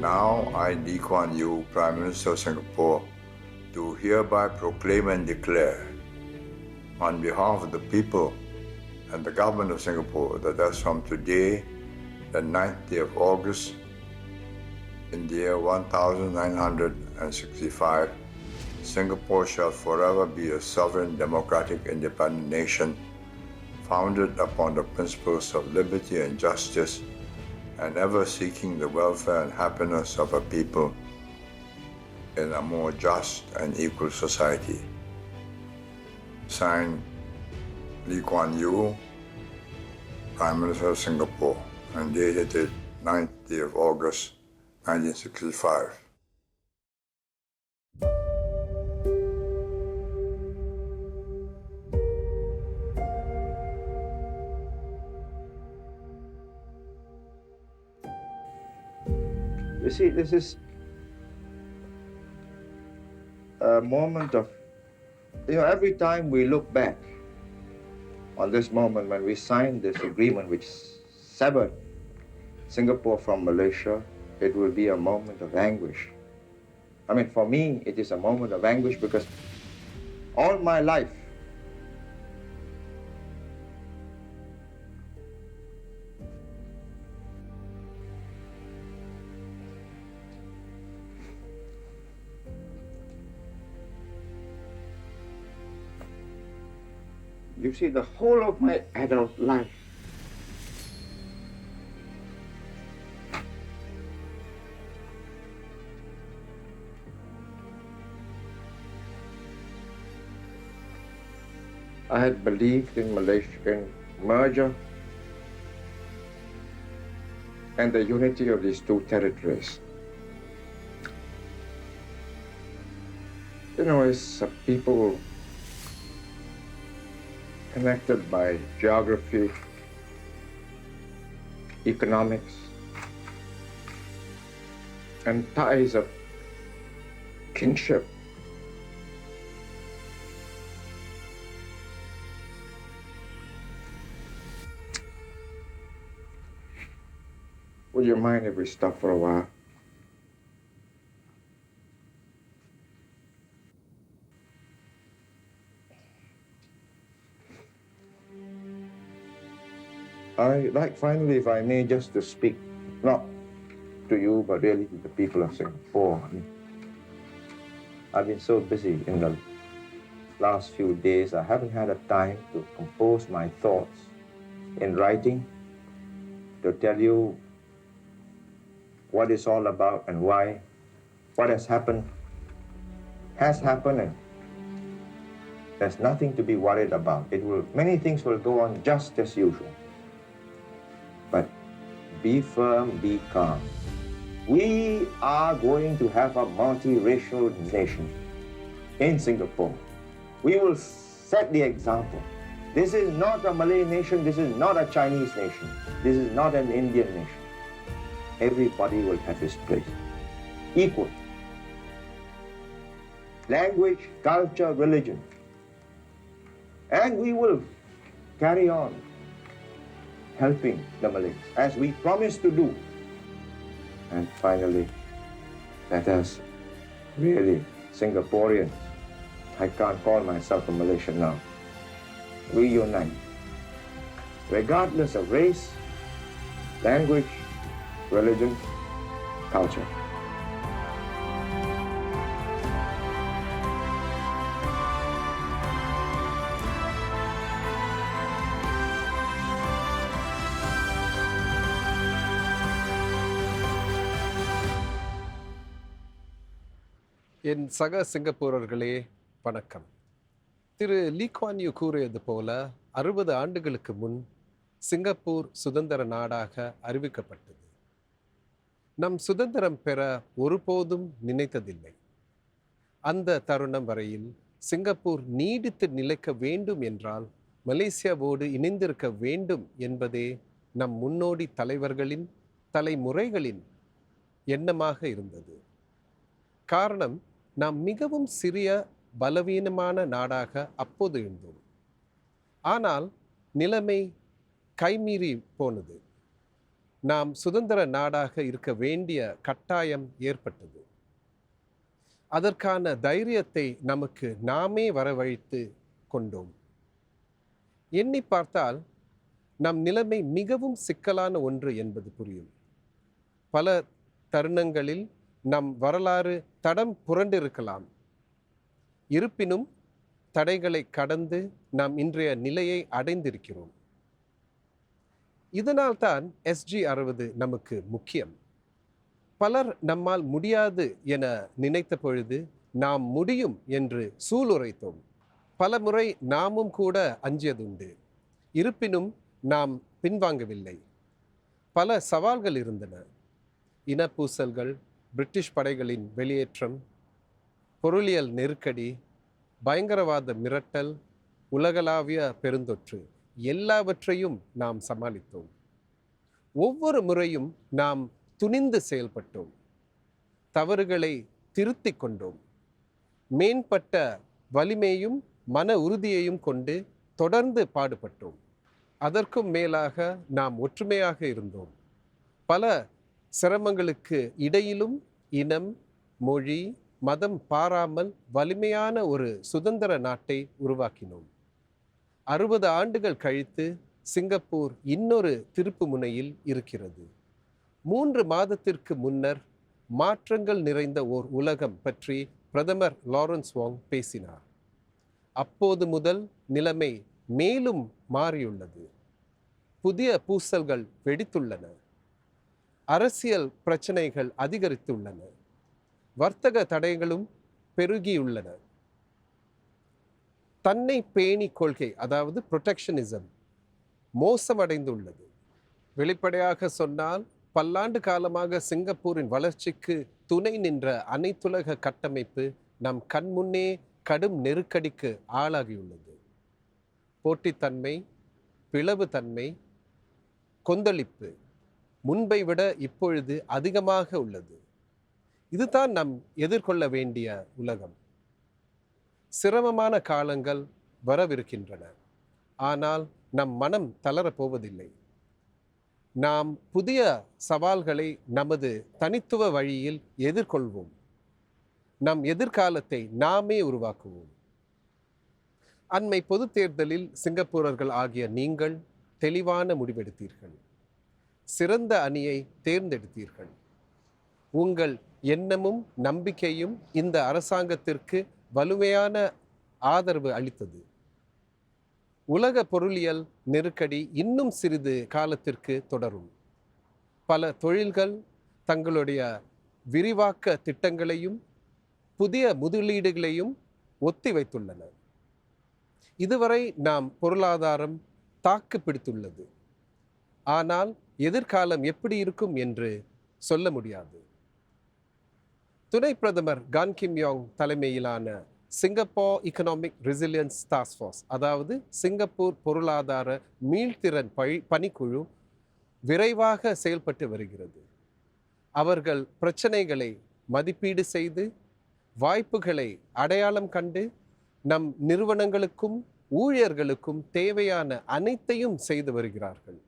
Now I, Lee Kuan Yew, Prime Minister of Singapore, do hereby proclaim and declare, on behalf of the people and the government of Singapore, that as from today, the 9th day of August, in the year 1965, Singapore shall forever be a sovereign, democratic, independent nation, founded upon the principles of liberty and justice, and ever seeking the welfare and happiness of a people in a more just and equal society. Signed, Lee Kuan Yew, Prime Minister of Singapore, and dated the 9th day of August, 1965. You see, this is a moment of, every time we look back on this moment when we signed this agreement which severed Singapore from Malaysia, it will be a moment of anguish. I mean, for me, it is a moment of anguish because all my life, you see, the whole of my adult life, I had believed in Malaysian merger and the unity of these two territories. As a people connected by geography, economics, and ties of kinship, would you mind if we stop for a while? I'd like finally, if I may, just to speak, not to you, but really to the people of Singapore. I've been so busy in the last few days, I haven't had a time to compose my thoughts in writing, to tell you what it's all about and why. What has happened, and there's nothing to be worried about. Many things will go on just as usual. But be firm, be calm. We are going to have a multiracial nation in Singapore. We will set the example. This is not a Malay nation, this is not a Chinese nation, this is not an Indian nation. Everybody will have his place, equal. Language, culture, religion. And we will carry on helping the Malays, as we promised to do. And finally, let us really, Singaporeans, I can't call myself a Malaysian now, reunite, regardless of race, language, religion, culture. என் சக சிங்கப்பூரர்களே வணக்கம். திரு Lee Kuan you கூறியது போல 60 ஆண்டுகளுக்கு முன் Singapore சுதந்திர நாடாக அறிவிக்கப்பட்டது. நம் சுதந்திரம் பெற ஒருபோதும் நினைத்ததில்லை. அந்த தருணம் வரையில் சிங்கப்பூர் நீடித்து நிலைக்க வேண்டும் என்றால் மலேசியாவோடு இணைந்திருக்க வேண்டும் என்பதே நம் முன்னோடி தலைவர்களின் தலைமுறைகளின் எண்ணமாக இருந்தது. காரணம், நாம் மிகவும் சிறிய பலவீனமான நாடாக அப்போது இருந்தோம். ஆனால் நிலைமை கைமீறி போனது. நாம் சுதந்திர நாடாக இருக்க வேண்டிய கட்டாயம் ஏற்பட்டது. அதற்கான தைரியத்தை நமக்கு நாமே வரவழைத்து கொண்டோம். எண்ணி பார்த்தால் நம் நிலைமை மிகவும் சிக்கலான ஒன்று என்பது புரியும். பல தருணங்களில் நம் வரலாறு தடம் புரண்டிருக்கலாம். இருப்பினும் தடைகளை கடந்து நாம் இன்றைய நிலையை அடைந்திருக்கிறோம். இதனால்தான் SG60 நமக்கு முக்கியம். பலர் நம்மால் முடியாது என நினைத்த பொழுது நாம் முடியும் என்று சூளுரைத்தோம். பல முறை நாமும் கூட அஞ்சியதுண்டு. இருப்பினும் நாம் பின்வாங்கவில்லை. பல சவால்கள் இருந்தன. இனப்பூசல்கள், பிரிட்டிஷ் படைகளின் வெளியேற்றம், பொருளியல் நெருக்கடி, பயங்கரவாத மிரட்டல், உலகளாவிய பெருந்தொற்று எல்லாவற்றையும் நாம் சமாளித்தோம். ஒவ்வொரு முறையும் நாம் துணிந்து செயல்பட்டோம். தவறுகளை திருத்திக் கொண்டோம். மேம்பட்ட வலிமையும் மன உறுதியையும் கொண்டு தொடர்ந்து பாடுபட்டோம். அதற்கும் மேலாக நாம் ஒற்றுமையாக இருந்தோம். பல சிரமங்களுக்கு இடையிலும் இனம், மொழி, மதம் பாராமல் வலிமையான ஒரு சுதந்திர நாட்டை உருவாக்கினோம். 60 ஆண்டுகள் கழித்து சிங்கப்பூர் இன்னொரு திருப்பு முனையில் இருக்கிறது. 3 மாதத்திற்கு முன்னர் மாற்றங்கள் நிறைந்த ஓர் உலகம் பற்றி பிரதமர் லாரன்ஸ் வாங் பேசினார். அப்போது முதல் நிலைமை மேலும் மாறியுள்ளது. புதிய பூசல்கள் வெடித்துள்ளன. அரசியல் பிரச்சனைகள் அதிகரித்துள்ளன. வர்த்தக தடைகளும் பெருகியுள்ளன. தன்னை பேணி கொள்கை, அதாவது புரொடெக்ஷனிசம், மோசமடைந்துள்ளது. வெளிப்படையாக சொன்னால் பல்லாண்டு காலமாக சிங்கப்பூரின் வளர்ச்சிக்கு துணை நின்ற அனைத்துலக கட்டமைப்பு நம் கண்முன்னே கடும் நெருக்கடிக்கு ஆளாகியுள்ளது. போட்டித்தன்மை, பிளவுத்தன்மை, கொந்தளிப்பு முன்பை விட இப்பொழுது அதிகமாக உள்ளது. இதுதான் நாம் எதிர்கொள்ள வேண்டிய உலகம். சிரமமான காலங்கள் வரவிருக்கின்றன. ஆனால் நம் மனம் தளரப்போவதில்லை. நாம் புதிய சவால்களை நமது தனித்துவ வழியில் எதிர்கொள்வோம். நம் எதிர்காலத்தை நாமே உருவாக்குவோம். அண்மை பொது தேர்தலில் சிங்கப்பூரர்கள் ஆகிய நீங்கள் தெளிவான முடிவெடுத்தீர்கள். சிறந்த அணியை தேர்ந்தெடுத்தீர்கள். உங்கள் எண்ணமும் நம்பிக்கையும் இந்த அரசாங்கத்திற்கு வலுமையான ஆதரவு அளித்தது. உலக பொருளியல் நெருக்கடி இன்னும் சிறிது காலத்திற்கு தொடரும். பல தொழில்கள் தங்களுடைய விரிவாக்க திட்டங்களையும் புதிய முதலீடுகளையும் ஒத்திவைத்துள்ளன. இதுவரை நாம் பொருளாதாரம் தாக்கு பிடித்துள்ளது. ஆனால் எதிர்காலம் எப்படி இருக்கும் என்று சொல்ல முடியாது. துணை பிரதமர் கான் கிம் யாங் தலைமையிலான Singapore economic resilience task force, அதாவது சிங்கப்பூர் பொருளாதார மீள்திறன் பணிக்குழு விரைவாக செயல்பட்டு வருகிறது. அவர்கள் பிரச்சனைகளை மதிப்பீடு செய்து வாய்ப்புகளை அடையாளம் கண்டு நம் நிறுவனங்களுக்கும் ஊழியர்களுக்கும் தேவையான அனைத்தையும் செய்து வருகிறார்கள்.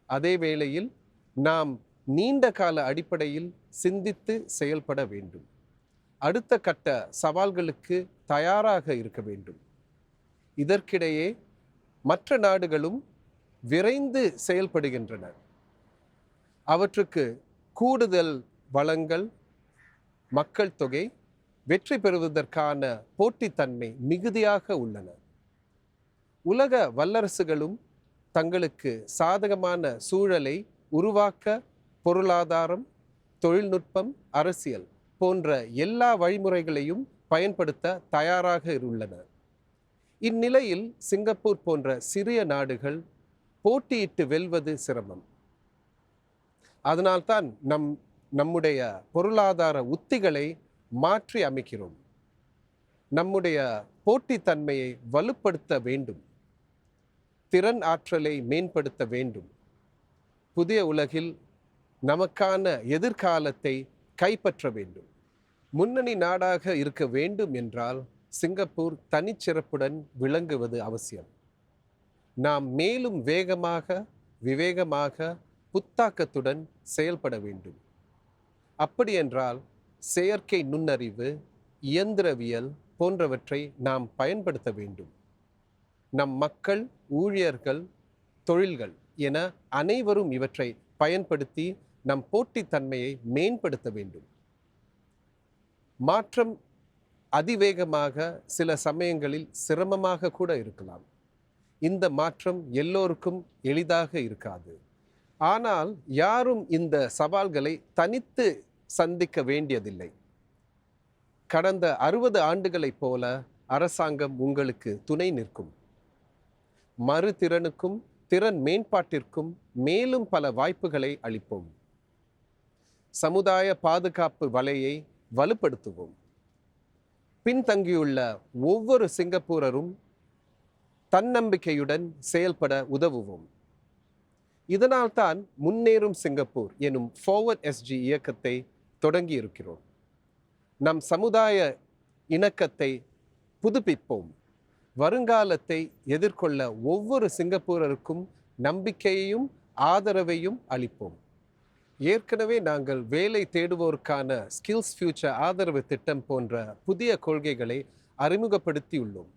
அதே வேளையில் நாம் நீண்ட கால அடிப்படையில் சிந்தித்து செயல்பட வேண்டும். அடுத்த கட்ட சவால்களுக்கு தயாராக இருக்க வேண்டும். இதற்கிடையே மற்ற நாடுகளும் விரைந்து செயல்படுகின்றன. அவற்றுக்கு கூடுதல் வளங்கள், மக்கள் தொகை, வெற்றி பெறுவதற்கான போட்டித்தன்மை மிகுதியாக உள்ளன. உலக வல்லரசுகளும் தங்களுக்கு சாதகமான சூழலை உருவாக்க பொருளாதாரம், தொழில்நுட்பம், அரசியல் போன்ற எல்லா வழிமுறைகளையும் பயன்படுத்த தயாராக உள்ளன. இந்நிலையில் சிங்கப்பூர் போன்ற சிறிய நாடுகள் போட்டியிட்டு வெல்வது சிரமம். அதனால்தான் நம்முடைய பொருளாதார உத்திகளை மாற்றி அமைக்கிறோம். நம்முடைய போட்டித்தன்மையை வலுப்படுத்த வேண்டும். திறன் ஆற்றலை மேம்படுத்த வேண்டும். புதிய உலகில் நமக்கான எதிர்காலத்தை கைப்பற்ற வேண்டும். முன்னணி நாடாக இருக்க வேண்டும் என்றால் சிங்கப்பூர் தனிச்சிறப்புடன் விளங்குவது அவசியம். நாம் மேலும் வேகமாக, விவேகமாக, புத்தாக்கத்துடன் செயல்பட வேண்டும். அப்படியென்றால் செயற்கை நுண்ணறிவு, இயந்திரவியல் போன்றவற்றை நாம் பயன்படுத்த வேண்டும். நம் மக்கள், ஊழியர்கள், தொழில்கள் என அனைவரும் இவற்றை பயன்படுத்தி நம் போட்டித்தன்மையை மேம்படுத்த வேண்டும். மாற்றம் அதிவேகமாக, சில சமயங்களில் சிரமமாக கூட இருக்கலாம். இந்த மாற்றம் எல்லோருக்கும் எளிதாக இருக்காது. ஆனால் யாரும் இந்த சவால்களை தனித்து சந்திக்க வேண்டியதில்லை. கடந்த 60 ஆண்டுகளைப் போல அரசாங்கம் உங்களுக்கு துணை நிற்கும். மறுதிறனுக்கும் திறன் மேம்பாட்டிற்கும் மேலும் பல வாய்ப்புகளை அளிப்போம். சமுதாய பாதுகாப்பு வலையை வலுப்படுத்துவோம். பின்தங்கியுள்ள ஒவ்வொரு சிங்கப்பூரரும் தன்னம்பிக்கையுடன் செயல்பட உதவுவோம். இதனால்தான் முன்னேறும் சிங்கப்பூர் எனும் ஃபார்வர்ட் எஸ்ஜி இயக்கத்தை தொடங்கி இருக்கிறோம். நம் சமுதாய இணக்கத்தை புதுப்பிப்போம். வருங்காலத்தை எதிர்கொள்ள ஒவ்வொரு சிங்கப்பூரருக்கும் நம்பிக்கையையும் ஆதரவையும் அளிப்போம். ஏற்கனவே நாங்கள் வேலை தேடுவோருக்கான ஸ்கில்ஸ் ஃபியூச்சர் ஆதரவு திட்டம் போன்ற புதிய கொள்கைகளை அறிமுகப்படுத்தியுள்ளோம்.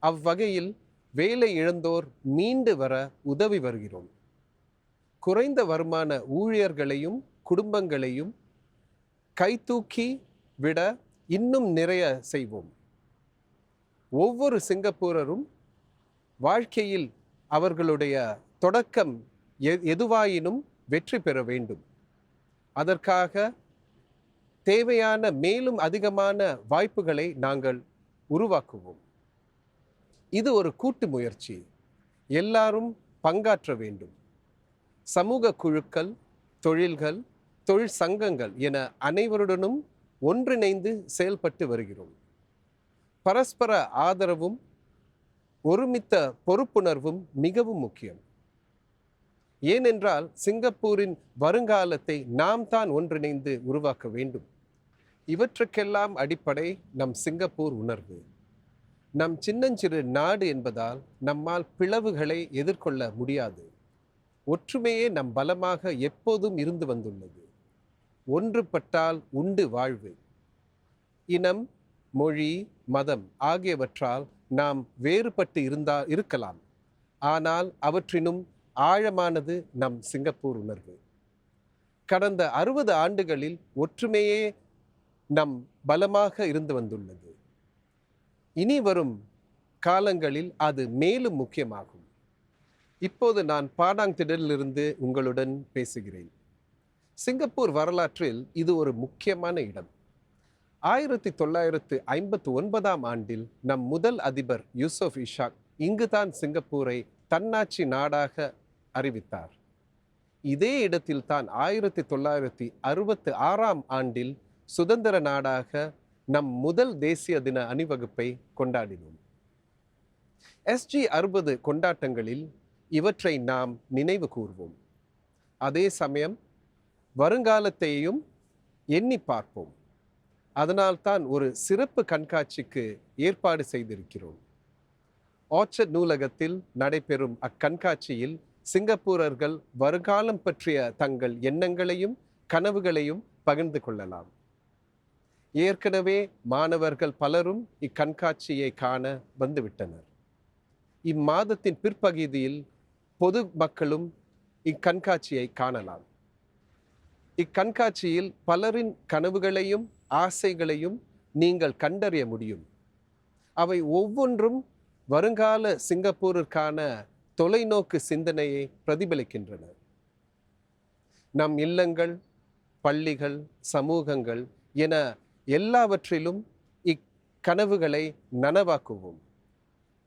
அவ்வகையில் வேலை இழந்தோர் மீண்டு வர உதவி வருகிறோம். குறைந்த வருமான ஊழியர்களையும் குடும்பங்களையும் கைதூக்கி விட இன்னும் நிறைய செய்வோம். ஒவ்வொரு சிங்கப்பூரரும் வாழ்க்கையில் அவர்களுடைய தொடக்கம் எதுவாயினும் வெற்றி பெற வேண்டும். அதற்காக தேவையான மேலும் அதிகமான வாய்ப்புகளை நாங்கள் உருவாக்குவோம். இது ஒரு கூட்டு முயற்சி. எல்லாரும் பங்காற்ற வேண்டும். சமூக குழுக்கள், தொழில்கள், தொழிற்சங்கங்கள் என அனைவருடனும் ஒன்றிணைந்து செயல்பட்டு வருகிறோம். பரஸ்பர ஆதரவும் ஒருமித்த பொறுப்புணர்வும் மிகவும் முக்கியம். ஏனென்றால் சிங்கப்பூரின் வருங்காலத்தை நாம் தான் ஒன்றிணைந்து உருவாக்க வேண்டும். இவற்றுக்கெல்லாம் அடிப்படை நம் சிங்கப்பூர் உணர்வு. நம் சின்னஞ்சிறு நாடு என்பதால் நம்மால் பிளவுகளை எதிர்கொள்ள முடியாது. ஒற்றுமையே நம் பலமாக எப்போதும் இருந்து வந்துள்ளது. ஒன்றுபட்டால் உண்டு வாழ்வு. இனம், மொழி, மதம் ஆகியவற்றால் நாம் வேறுபட்டு இருக்கலாம். ஆனால் அவற்றினும் ஆழமானது நம் சிங்கப்பூர் உணர்வு. கடந்த 60 ஆண்டுகளில் ஒற்றுமையே நம் பலமாக இருந்து வந்துள்ளது. இனி வரும் காலங்களில் அது மேலும் முக்கியமாகும். இப்போது நான் பாடாங் திடலிலிருந்து உங்களுடன் பேசுகிறேன். சிங்கப்பூர் வரலாற்றில் இது ஒரு முக்கியமான இடம். 1959ஆம் ஆண்டில் நம் முதல் அதிபர் யூசுப் இஷாக் இங்குதான் சிங்கப்பூரை தன்னாட்சி நாடாக அறிவித்தார். இதே இடத்தில் தான் 1966ஆம் ஆண்டில் சுதந்திர நாடாக நம் முதல் தேசிய தின அணிவகுப்பை கொண்டாடினோம். SG60 கொண்டாட்டங்களில் இவற்றை நாம் நினைவு கூர்வோம். அதே சமயம் வருங்காலத்தையும் எண்ணி பார்ப்போம். அதனால்தான் ஒரு சிறப்பு கண்காட்சிக்கு ஏற்பாடு செய்திருக்கிறோம். ஆர்ச்சர்ட் நூலகத்தில் நடைபெறும் அக்கண்காட்சியில் சிங்கப்பூரர்கள் வருங்காலம் பற்றிய தங்கள் எண்ணங்களையும் கனவுகளையும் பகிர்ந்து கொள்ளலாம். ஏற்கனவே மாணவர்கள் பலரும் இக்கண்காட்சியை காண வந்துவிட்டனர். இம்மாதத்தின் பிற்பகுதியில் பொது மக்களும் இக்கண்காட்சியை காணலாம். இக்கண்காட்சியில் பலரின் கனவுகளையும் ஆசைகளையும் நீங்கள் கண்டறிய முடியும். அவை ஒவ்வொன்றும் வருங்கால சிங்கப்பூருக்கான தொலைநோக்கு சிந்தனையை பிரதிபலிக்கின்றன. நம் இல்லங்கள், பள்ளிகள், சமூகங்கள் என எல்லாவற்றிலும் இக்கனவுகளை நனவாக்குவோம்.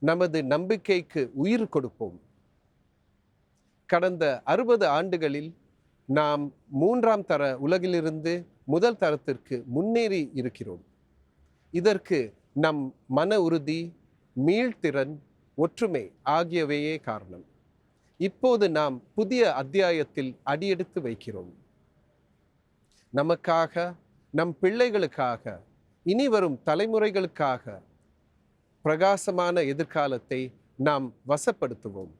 நமது நம்பிக்கைக்கு உயிர் கொடுப்போம். கடந்த 60 ஆண்டுகளில் நாம் 3ஆம் தர உலகிலிருந்து முதல் தரத்திற்கு முன்னேறி இருக்கிறோம். இதற்கு நம் மன உறுதி, மீள்திறன், ஒற்றுமை ஆகியவையே காரணம். இப்போது நாம் புதிய அத்தியாயத்தில் அடியெடுத்து வைக்கிறோம். நமக்காக, நம் பிள்ளைகளுக்காக, இனி வரும் தலைமுறைகளுக்காக பிரகாசமான எதிர்காலத்தை நாம் வசப்படுத்துவோம்.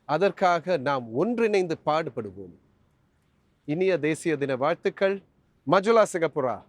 அதற்காக நாம் ஒன்றிணைந்து பாடுபடுவோம். இனிய தேசிய தின வாழ்த்துக்கள். மஜுலா சிங்கப்பூரா.